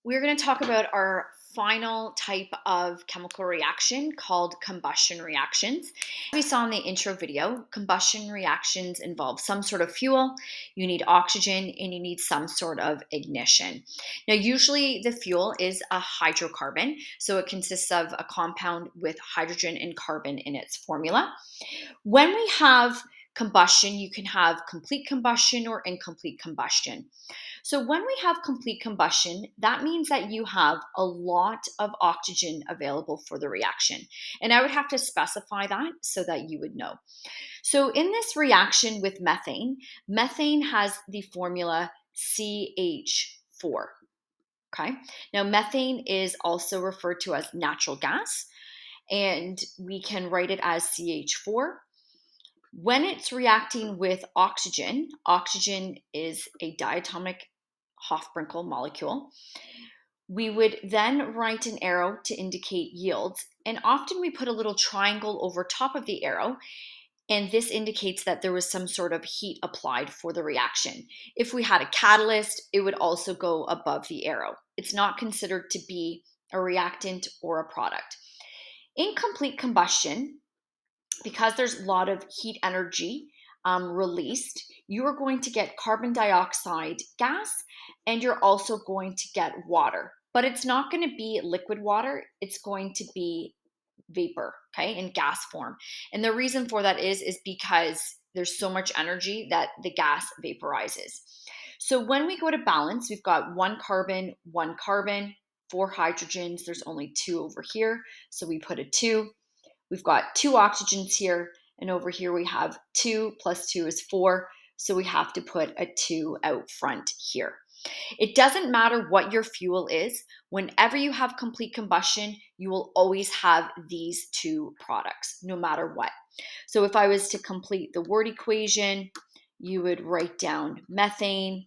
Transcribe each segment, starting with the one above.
We're going to talk about our final type of chemical reaction called combustion reactions. As we saw in the intro video, combustion reactions involve some sort of fuel, you need oxygen, and you need some sort of ignition. Now, usually the fuel is a hydrocarbon, so it consists of a compound with hydrogen and carbon in its formula. When we have combustion, you can have complete combustion or incomplete combustion. So, when we have complete combustion, that means that you have a lot of oxygen available for the reaction. And I would have to specify that so that you would know. So, in this reaction with methane, methane has the formula CH4. Okay. Now, methane is also referred to as natural gas, and we can write it as CH4. When it's reacting with oxygen, oxygen is a diatomic Hofbrinkel molecule. We would then write an arrow to indicate yields, and often we put a little triangle over top of the arrow, and this indicates that there was some sort of heat applied for the reaction. If we had a catalyst, it would also go above the arrow. It's not considered to be a reactant or a product. Incomplete combustion, because there's a lot of heat energy released, you are going to get carbon dioxide gas, and you're also going to get water. But it's not going to be liquid water, it's going to be vapor, okay, in gas form. And the reason for that is because there's so much energy that the gas vaporizes. So when we go to balance, we've got one carbon, four hydrogens. There's only two over here, so we put a 2. We've got 2 oxygens here, and over here we have 2 plus 2 is 4, so we have to put a 2 out front here. It doesn't matter what your fuel is, whenever you have complete combustion, you will always have these 2 products, no matter what. So if I was to complete the word equation, you would write down methane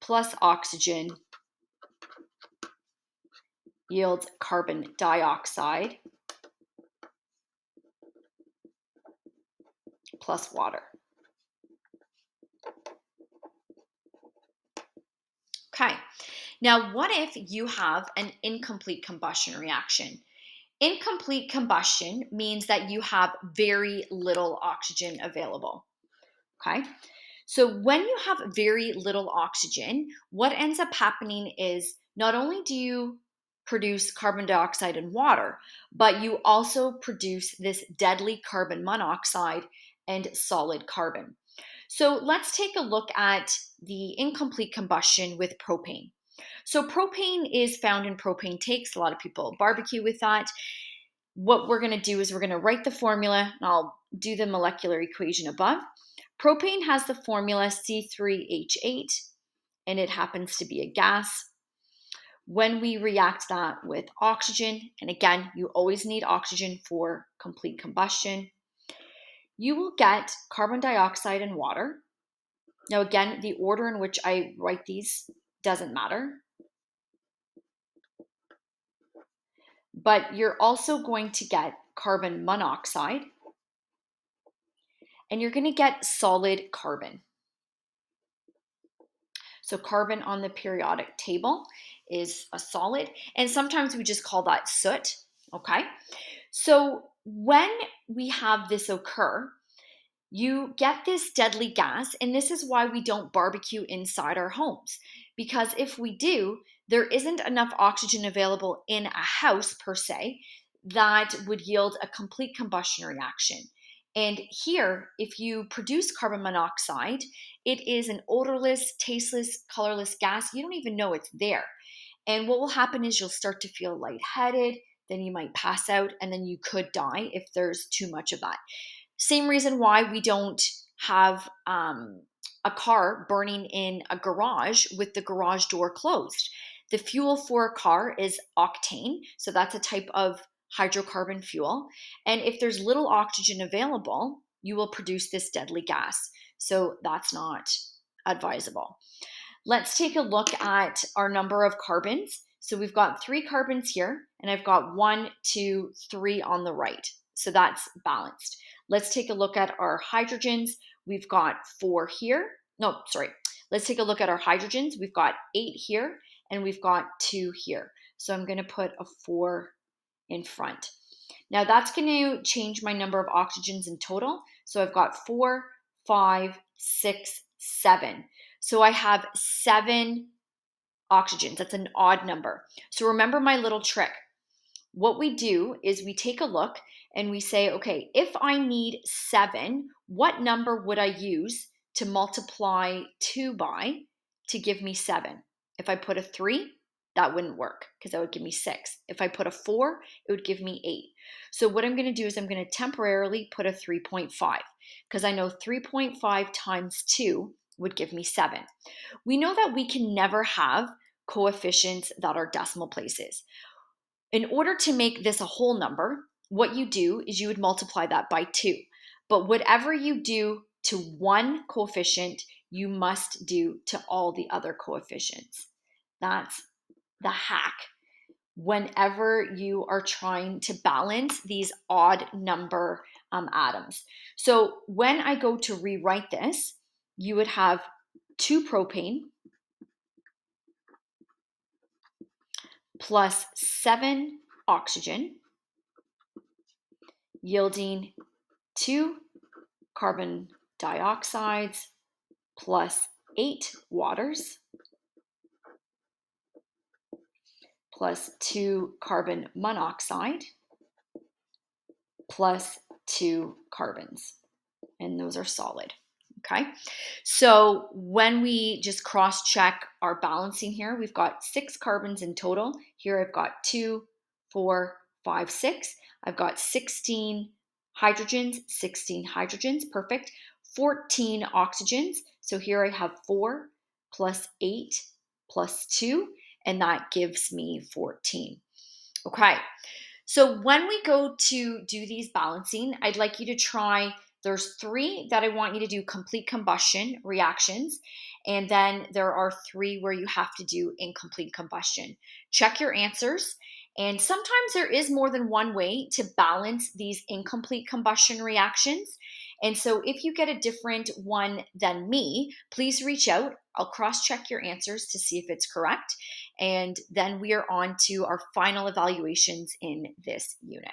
plus oxygen yields carbon dioxide plus water. Okay, now what if you have an incomplete combustion reaction? Incomplete combustion means that you have very little oxygen available. Okay, so when you have very little oxygen, what ends up happening is not only do you produce carbon dioxide and water, but you also produce this deadly carbon monoxide and solid carbon. So let's take a look at the incomplete combustion with propane. So propane is found in propane tanks. A lot of people barbecue with that. What we're going to do is we're going to write the formula, and I'll do the molecular equation above. Propane has the formula C3H8, and it happens to be a gas. When we react that with oxygen, and again, you always need oxygen for complete combustion, you will get carbon dioxide and water. Now, again, the order in which I write these doesn't matter, but you're also going to get carbon monoxide, and you're going to get solid carbon. So carbon on the periodic table is a solid, and sometimes we just call that soot, okay? So when we have this occur, you get this deadly gas, and this is why we don't barbecue inside our homes. Because if we do, there isn't enough oxygen available in a house per se that would yield a complete combustion reaction. And here, if you produce carbon monoxide, it is an odorless, tasteless, colorless gas. You don't even know it's there. And what will happen is you'll start to feel lightheaded, then you might pass out, and then you could die if there's too much of that. Same reason why we don't have a car burning in a garage with the garage door closed. The fuel for a car is octane, so that's a type of hydrocarbon fuel. And if there's little oxygen available, you will produce this deadly gas. So that's not advisable. Let's take a look at our number of carbons. So we've got 3 carbons here, and I've got 1, 2, 3 on the right. So that's balanced. Let's take a look at our hydrogens. We've got 4 here. No, sorry. Let's take a look at our hydrogens. We've got 8 here, and we've got 2 here. So I'm going to put a 4 in front. Now that's going to change my number of oxygens in total. So I've got 4, 5, 6, 7. So I have 7 oxygens. That's an odd number. So remember my little trick. What we do is we take a look and we say, okay, if I need 7, what number would I use to multiply 2 by to give me 7? If I put a 3, that wouldn't work because that would give me 6. If I put a 4, it would give me 8. So what I'm going to do is I'm going to temporarily put a 3.5 because I know 3.5 times 2 would give me 7. We know that we can never have coefficients that are decimal places. In order to make this a whole number, what you do is you would multiply that by 2. But whatever you do to one coefficient, you must do to all the other coefficients. That's the hack whenever you are trying to balance these odd number atoms. So when I go to rewrite this, you would have 2 propane plus 7 oxygen, yielding 2 carbon dioxides plus 8 waters plus 2 carbon monoxide plus 2 carbons. And those are solid. Okay, so when we just cross-check our balancing here, we've got 6 carbons in total. Here I've got 2, 4, 5, 6. I've got 16 hydrogens, perfect. 14 oxygens. So here I have 4 plus 8 plus 2, and that gives me 14. Okay, so when we go to do these balancing, I'd like you to try, there's 3 that I want you to do complete combustion reactions, and then there are 3 where you have to do incomplete combustion. Check your answers, and sometimes there is more than one way to balance these incomplete combustion reactions. And so if you get a different one than me, please reach out. I'll cross-check your answers to see if it's correct. And then we are on to our final evaluations in this unit.